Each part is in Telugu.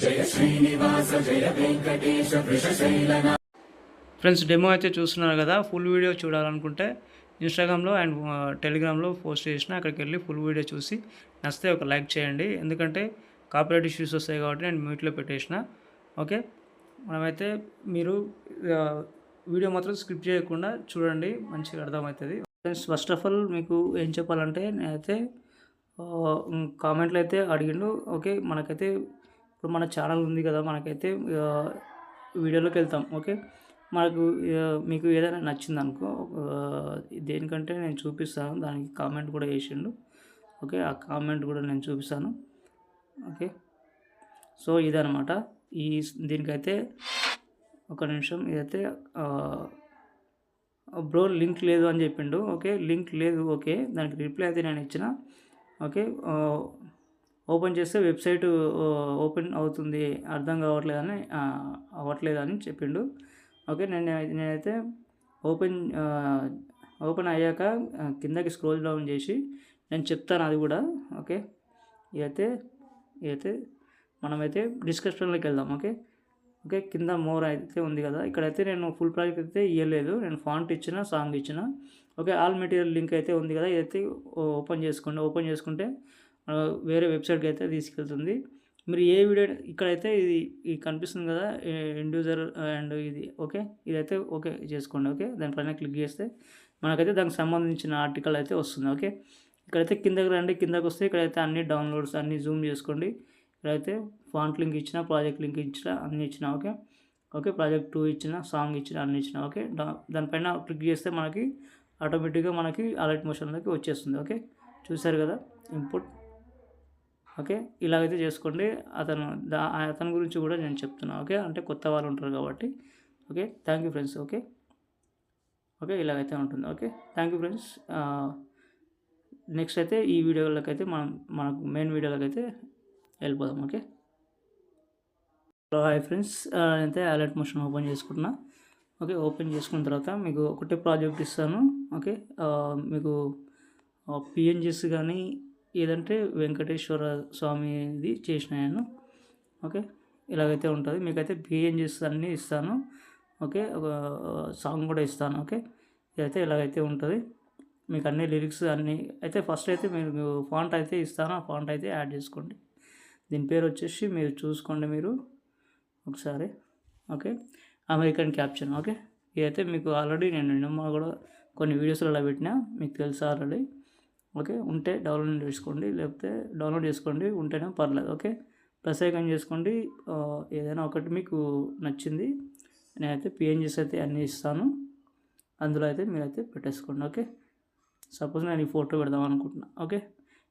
జయ శ్రీనివాస జయ వెంకటేశ వృషశైలనా. ఫ్రెండ్స్, డెమో అయితే చూస్తున్నారు కదా. ఫుల్ వీడియో చూడాలనుకుంటే ఇన్స్టాగ్రామ్లో అండ్ టెలిగ్రామ్లో పోస్ట్ చేసిన, అక్కడికి వెళ్ళి ఫుల్ వీడియో చూసి నచ్చితే ఒక లైక్ చేయండి. ఎందుకంటే కాపీరైట్ ఇష్యూస్ వస్తాయి కాబట్టి నేను మ్యూట్లో పెట్టేసిన. ఓకే, మనమైతే మీరు వీడియో మాత్రం స్కిప్ చేయకుండా చూడండి, మంచిగా అర్థమవుతుంది. ఫ్రెండ్స్, ఫస్ట్ ఆఫ్ ఆల్ మీకు ఏం చెప్పాలంటే, నేనైతే కామెంట్లు అయితే అడిగిండు. ఓకే, మనకైతే ఇప్పుడు మన ఛానల్ ఉంది కదా, మనకైతే వీడియోలోకి వెళ్తాం. ఓకే, మనకు మీకు ఏదైనా నచ్చిందనుకో, దేనికంటే నేను చూపిస్తాను, దానికి కామెంట్ కూడా చేసిండు. ఓకే, ఆ కామెంట్ కూడా నేను చూపిస్తాను. ఓకే, సో ఇదనమాట. దీనికైతే ఒక నిమిషం, ఇదైతే బ్రో లింక్ లేదు అని చెప్పిండు. ఓకే, లింక్ లేదు. ఓకే, దానికి రిప్లై అయితే నేను ఇచ్చిన. ఓకే, ఓపెన్ చేస్తే వెబ్సైట్ ఓపెన్ అవుతుంది, అర్థం అవ్వట్లేదని చెప్పిండు. ఓకే, నేనైతే ఓపెన్ అయ్యాక కిందకి స్క్రోల్ డౌన్ చేసి నేను చెప్తాను అది కూడా. ఓకే, ఇదైతే మనమైతే డిస్క్రిప్షన్లోకి వెళ్దాం. ఓకే, కింద మోర్ అయితే ఉంది కదా, ఇక్కడైతే నేను ఫుల్ ప్రాజెక్ట్ అయితే ఇవ్వలేదు, నేను ఫాంట్ ఇచ్చిన, సాంగ్ ఇచ్చిన. ఓకే, ఆల్ మెటీరియల్ లింక్ అయితే ఉంది కదా, ఇదైతే ఓపెన్ చేసుకుంటే వేరే వెబ్సైట్కి అయితే తీసుకెళ్తుంది. మీరు ఏ వీడియో ఇక్కడైతే ఇది కనిపిస్తుంది కదా, ఎండ్ యూజర్ అండ్ ఇది. ఓకే, ఇదైతే ఓకే చేసుకోండి. ఓకే, దానిపైన క్లిక్ చేస్తే మనకైతే దానికి సంబంధించిన ఆర్టికల్ అయితే వస్తుంది. ఓకే, ఇక్కడైతే కిందకి రండి. కిందకి వస్తే ఇక్కడైతే అన్ని డౌన్లోడ్స్ అన్నీ జూమ్ చేసుకోండి. ఇక్కడైతే ఫాంట్ లింక్ ఇచ్చిన, ప్రాజెక్ట్ లింక్ ఇచ్చిన, అన్నీ ఇచ్చిన. ఓకే, ప్రాజెక్ట్ 2 ఇచ్చిన, సాంగ్ ఇచ్చిన, అన్నీ ఇచ్చిన. ఓకే, దానిపైన క్లిక్ చేస్తే మనకి ఆటోమేటిక్గా మనకి అలర్ట్ మోషన్లోకి వచ్చేస్తుంది. ఓకే, చూసారు కదా ఇన్పుట్. ఓకే, ఇలాగైతే చేసుకోండి. అతని గురించి కూడా నేను చెప్తున్నాను. ఓకే, అంటే కొత్త వాళ్ళు ఉంటారు కాబట్టి. Okay, thank you friends. Okay, ఇలాగైతే ఉంటుంది. Okay, thank you friends. Next అయితే ఈ వీడియోలోకి అయితే మనకు మెయిన్ వీడియోలోకి అయితే వెళ్ళిపోదాం. ఓకే, హలో హాయ్ ఫ్రెండ్స్, నేనైతే అలర్ట్ మోషన్ ఓపెన్ చేసుకుంటున్నా. ఓకే, ఓపెన్ చేసుకున్న తర్వాత మీకు ఒకటే ప్రాజెక్ట్ ఇస్తాను. ఓకే, మీకు పిఎన్జిస్ కానీ ఏదంటే వెంకటేశ్వర స్వామిది చేసిన నేను. ఓకే, ఇలాగైతే ఉంటుంది. మీకైతే పిఎన్జిస్ అన్నీ ఇస్తాను. ఓకే, ఒక సాంగ్ కూడా ఇస్తాను. ఓకే, ఇదైతే ఇలాగైతే ఉంటుంది. మీకు అన్ని లిరిక్స్ అన్నీ అయితే ఫస్ట్ అయితే మీకు ఫాంట్ అయితే ఇస్తాను, ఆ ఫాంట్ అయితే యాడ్ చేసుకోండి. దీని పేరు వచ్చేసి మీరు చూసుకోండి మీరు ఒకసారి. Okay, American caption. ఓకే, ఇదైతే మీకు ఆల్రెడీ నేను నిన్న కూడా కొన్ని వీడియోస్లో అలా పెట్టినా, మీకు తెలుసు ఆల్రెడీ. ఓకే, ఉంటే డౌన్లోడ్ చేసుకోండి, ఉంటేనే పర్లేదు. ఓకే, ప్లస్ ఐకాన్ చేసుకోండి. ఏదైనా ఒకటి మీకు నచ్చింది, నేనైతే పిఎన్జిస్ అయితే అన్నీ ఇస్తాను, అందులో అయితే మీరైతే పెట్టేసుకోండి. ఓకే, సపోజ్ నేను ఈ ఫోటో పెడదాం అనుకుంటున్నా. ఓకే,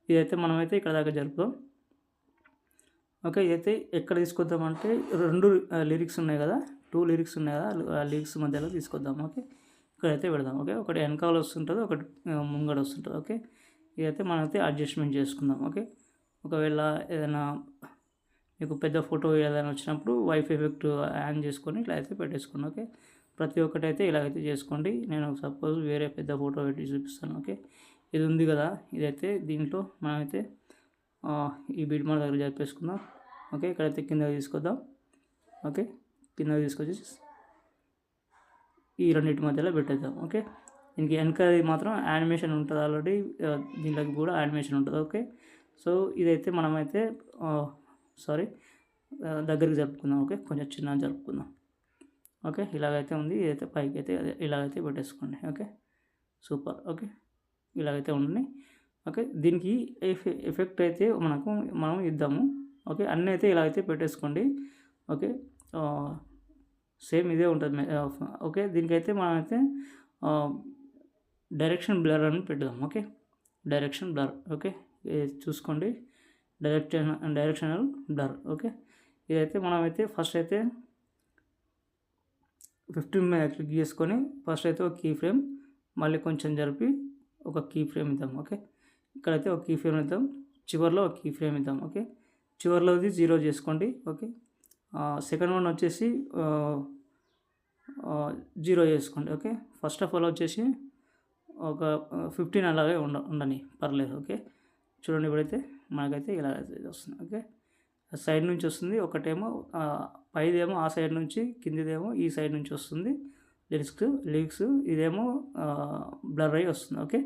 ఇదైతే మనమైతే ఇక్కడ దాకా జరుపుదాం. ఓకే, ఇదైతే ఎక్కడ తీసుకొద్దామంటే 2 లిరిక్స్ ఉన్నాయి కదా, 2 లిరిక్స్ ఉన్నాయి కదా, ఆ లిరిక్స్ మధ్యలో తీసుకొద్దాం. ఓకే, ఇక్కడైతే పెడదాం. ఓకే, ఒకటి వెనకాల వస్తుంటుంది, ఒకటి ముంగడ వస్తుంటుంది. ఓకే, ఇదైతే మనమైతే అడ్జస్ట్మెంట్ చేసుకుందాం. ఓకే, ఒకవేళ ఏదైనా మీకు పెద్ద ఫోటో ఏదైనా వచ్చినప్పుడు వైఫ్ ఎఫెక్ట్ యాన్ చేసుకొని ఇట్లా అయితే పెట్టేసుకోండి. ఓకే, ప్రతి ఒక్కటి అయితే ఇలాగైతే చేసుకోండి. నేను సపోజ్ వేరే పెద్ద ఫోటో పెట్టి చూపిస్తాను. ఓకే, ఇది ఉంది కదా, ఇదైతే దీంట్లో మనమైతే ఈ బీట్ మన దగ్గర జరిపేసుకుందాం. ఓకే, ఇక్కడైతే కిందకి తీసుకొద్దాం. ఓకే, కిందకి తీసుకొచ్చి ఈ రెండింటి మధ్యలో పెట్టేద్దాం. ఓకే, దీనికి వెనక మాత్రం యానిమేషన్ ఉంటుంది ఆల్రెడీ, దీంట్లోకి కూడా యానిమేషన్ ఉంటుంది. ఓకే, సో ఇదైతే మనమైతే దగ్గరికి జరుపుకుందాం. ఓకే, కొంచెం చిన్నగా జరుపుకుందాం. ఓకే, ఇలాగైతే ఉంది. ఇదైతే పైకి అయితే ఇలాగైతే పెట్టేసుకోండి. Okay, super. ఓకే, ఇలాగైతే ఉండండి. ఓకే, దీనికి ఎఫెక్ట్ అయితే మనం ఇద్దాము. ఓకే, అన్నీ అయితే ఇలాగైతే పెట్టేసుకోండి. ఓకే, సేమ్ ఇదే ఉంటుంది. ఓకే, దీనికైతే మనమైతే డైరెక్షన్ బ్లర్ అని పెడదాం. Okay, direction blur. ఓకే, చూసుకోండి, డైరెక్షనల్ బ్లర్. ఓకే, ఇదైతే మనమైతే ఫస్ట్ అయితే 15 మీద క్లిక్ చేసుకొని ఫస్ట్ అయితే ఒక కీ ఫ్రేమ్, మళ్ళీ కొంచెం జరిపి ఒక కీ ఫ్రేమ్ ఇద్దాం. ఓకే, ఇక్కడైతే ఒక కీ ఫ్రేమ్ ఇద్దాం, చివరిలో ఒక కీ ఫ్రేమ్ ఇద్దాం. ఓకే, చివరిలోది 0 చేసుకోండి. ఓకే, సెకండ్ వన్ వచ్చేసి 0 చేసుకోండి. ఓకే, ఫస్ట్ ఆఫ్ ఆల్ వచ్చేసి ఒక 15 అలాగే ఉండని పర్లేదు. ఓకే, చూడండి, ఇప్పుడైతే మనకైతే ఇలా వస్తుంది. ఓకే, సైడ్ నుంచి వస్తుంది, ఒకటేమో పైదేమో ఆ సైడ్ నుంచి, కిందిదేమో ఈ సైడ్ నుంచి వస్తుంది లిరిక్స్. ఇదేమో బ్లర్ అయ్యి వస్తుంది. ఓకే,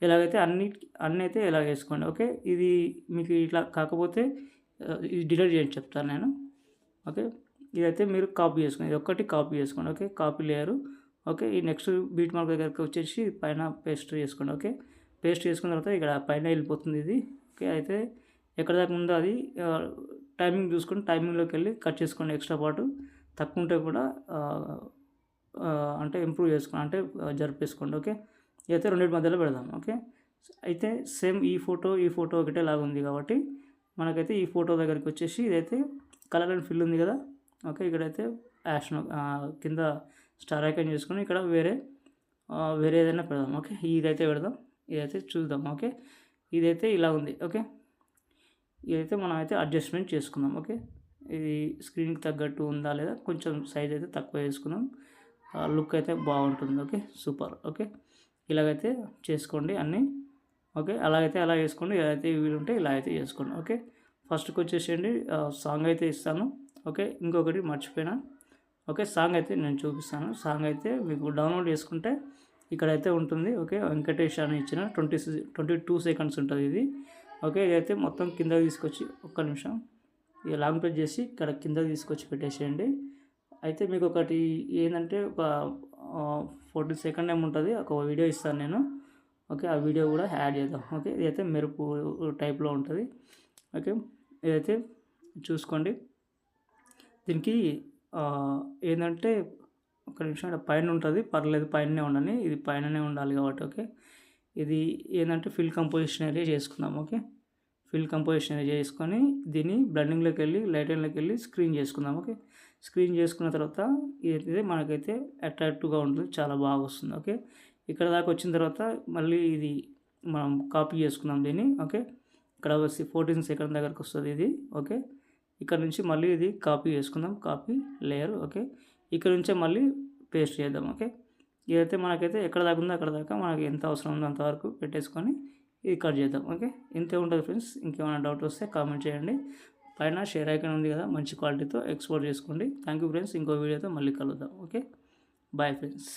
ఇలాగైతే అన్నీ అయితే ఇలాగ వేసుకోండి. ఓకే, ఇది మీకు ఇట్లా కాకపోతే ఇది డిలీట్ చేయండి చెప్తాను నేను. ఓకే, ఇదైతే మీరు కాపీ చేసుకోండి, ఇది ఒక్కటి కాపీ చేసుకోండి. Okay, copy layer. ఓకే, ఈ నెక్స్ట్ బీట్ మార్క్ దగ్గరికి వచ్చేసి పైన పేస్ట్ చేసుకోండి. ఓకే, పేస్ట్ చేసుకున్న తర్వాత ఇక్కడ పైన వెళ్ళిపోతుంది ఇది. ఓకే, అయితే ఎక్కడ దాకా ఉందో అది టైమింగ్ చూసుకొని టైమింగ్లోకి వెళ్ళి కట్ చేసుకోండి. ఎక్స్ట్రా పార్ట్ తక్కువ ఉంటే కూడా అంటే ఇంప్రూవ్ చేసుకోండి, అంటే జరిపేసుకోండి. ఓకే, ఇదైతే రెండింటి మధ్యలో పెడదాం. ఓకే, అయితే సేమ్ ఈ ఫోటో ఒకటే లాగా ఉంది కాబట్టి మనకైతే ఈ ఫోటో దగ్గరికి వచ్చేసి ఇదైతే కలర్ అండ్ ఫిల్ ఉంది కదా. ఓకే, ఇక్కడైతే కింద స్టార్ ఐకాన్ చేసుకొని ఇక్కడ వేరే ఏదైనా పెడదాం. ఓకే, ఇదైతే పెడదాం, ఇదైతే చూద్దాం. ఓకే, ఇదైతే ఇలా ఉంది. ఓకే, ఇదైతే మనం అయితే అడ్జస్ట్మెంట్ చేసుకుందాం. ఓకే, ఇది స్క్రీన్కి తగ్గట్టు ఉందా లేదా, కొంచెం సైజ్ అయితే తక్కువ వేసుకుందాం, లుక్ అయితే బాగుంటుంది. Okay, super. ఓకే, ఇలాగైతే చేసుకోండి అన్నీ. ఓకే, అలాగైతే అలా చేసుకోండి, ఏదైతే వీలుంటే ఇలా అయితే చేసుకోండి. ఓకే, ఫస్ట్కి వచ్చేసేయండి, సాంగ్ అయితే ఇస్తాను. ఓకే, ఇంకొకటి మర్చిపోయినా. ఓకే, సాంగ్ అయితే నేను చూపిస్తాను. సాంగ్ అయితే మీకు డౌన్లోడ్ చేసుకుంటే ఇక్కడైతే ఉంటుంది. ఓకే, వెంకటేష్ అని ఇచ్చిన 22 సెకండ్స్ ఉంటుంది ఇది. ఓకే, ఇదైతే మొత్తం కింద తీసుకొచ్చి ఒక్క నిమిషం ఇక లాంగ్ ప్రెస్ చేసి ఇక్కడ కింద తీసుకొచ్చి పెట్టేసేయండి. అయితే మీకు ఒకటి ఏంటంటే ఒక 40 సెకండ్ ఏముంటుంది, ఒక వీడియో ఇస్తాను నేను. ఓకే, ఆ వీడియో కూడా యాడ్ చేద్దాం. ఓకే, ఇదైతే మెరుపు టైప్లో ఉంటుంది. ఓకే, ఇదైతే చూసుకోండి. దీనికి ఏంటంటే ఒక నిమిషం పైన ఉంటుంది, పర్లేదు పైననే ఉండని, ఇది పైననే ఉండాలి కాబట్టి. ఓకే, ఇది ఏంటంటే ఫిల్ కంపోజిషన్ ఏరియా చేసుకుందాం. ఓకే, ఫిల్ కంపోజిషన్ ఏరియా చేసుకొని దీన్ని బ్లెండింగ్లోకి వెళ్ళి లైటింగ్లోకి వెళ్ళి స్క్రీన్ చేసుకుందాం. ఓకే, స్క్రీన్ చేసుకున్న తర్వాత ఇది మనకైతే అట్రాక్టివ్గా ఉంటుంది, చాలా బాగా వస్తుంది. ఓకే, ఇక్కడ దాకా వచ్చిన తర్వాత మళ్ళీ ఇది మనం కాపీ చేసుకుందాం దీన్ని. ఓకే, ఇక్కడ 14 సెకండ్ దగ్గరకు వస్తుంది ఇది. ఓకే, ఇక్కడ నుంచి మళ్ళీ ఇది కాపీ చేసుకుందాం, కాపీ లేయర్. ఓకే, ఇక్కడ నుంచే మళ్ళీ పేస్ట్ చేద్దాం. ఓకే, ఇదైతే మనకైతే ఎక్కడ దాకా ఉందో అక్కడ దాకా మనకి ఎంత అవసరం ఉందో అంతవరకు పెట్టేసుకొని ఇది కట్ చేద్దాం. ఓకే, ఇంతే ఉంటుంది ఫ్రెండ్స్. ఇంకేమైనా డౌట్ వస్తే కామెంట్ చేయండి. పైన షేర్ ఐకాన్ ఉంది కదా, మంచి క్వాలిటీతో ఎక్స్పోర్ట్ చేసుకోండి. థ్యాంక్ యూ ఫ్రెండ్స్, ఇంకో వీడియోతో మళ్ళీ కలుద్దాం. Okay, bye friends.